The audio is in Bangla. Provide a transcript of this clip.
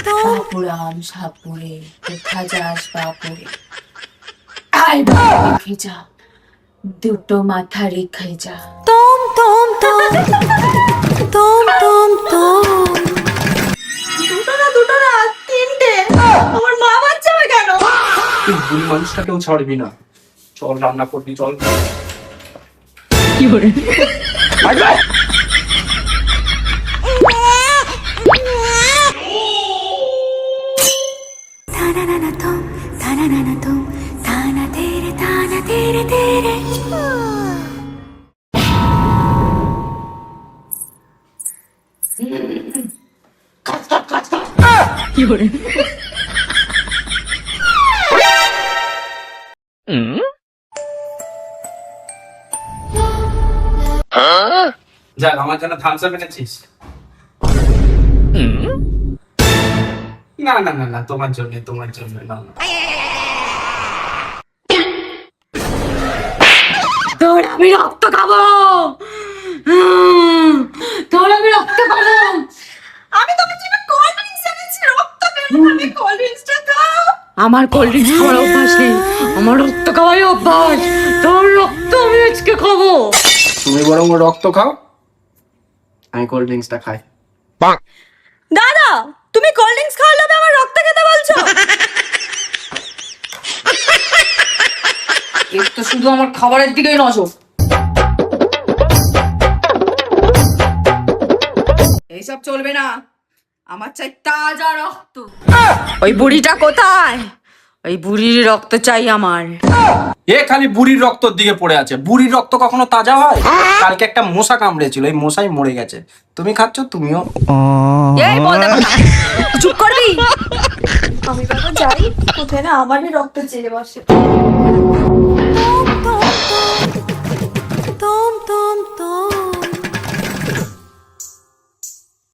বাপুরাম সাপুরে দেখা যাস বাপুরে আয় বাবা রেখে যা দুটো মাথা রেখে যা তোম তোম তোম তোম তোম তোম দুটো না তিনটে আমার মা বাচ্চাবে কেন? তুই বুড়ি মানুষটাকেও ছাড়বি না। চল রান্না করবি, চল। কি করে কি করে যাক, আমার জন্য থামস আপ এনেছিস? না না না না, তোমার জন্য না না। তোর আমি রক্ত খাবো তোর আমি রক্ত খাবো আমি তোমার জন্য কোল্ড ড্রিঙ্কস এনেছি, রক্ত দেবো, আমি কোল্ড ড্রিঙ্কসটা খাও। আমার কোল্ড ড্রিঙ্কস খাওয়ার অভ্যাস নেই, আমার রক্ত খাওয়াই অভ্যাস। তোর রক্ত আমি আজকে খাবো। তুমি বরং রক্ত খাও, আমি কোল্ড ড্রিঙ্কসটা খাই। দাদা, তুমি কোল্ড ড্রিঙ্কস খাওয়ালে হবে, আমার রক্ত খেতে বলছো? এর তো শুধু আমার খাবারের দিকেই নজর। এইসব চলবে না, আমার চাই তাজা রক্ত। ওই বুড়িটা কোথায়? ওই বুড়ির রক্ত চাই আমার। এ খালি বুড়ির রক্তর দিকে পড়ে আছে। বুড়ির রক্ত কখনো তাজা হয়? কালকে একটা মশা কামড়েছিল, এই মশাই মরে গেছে। তুমি খাচ্ছ, তুমিও। এই বলতে চুপ করবি? আমি বাবা যাই, কোথায় না আমারই রক্ত চেয়ে বসে।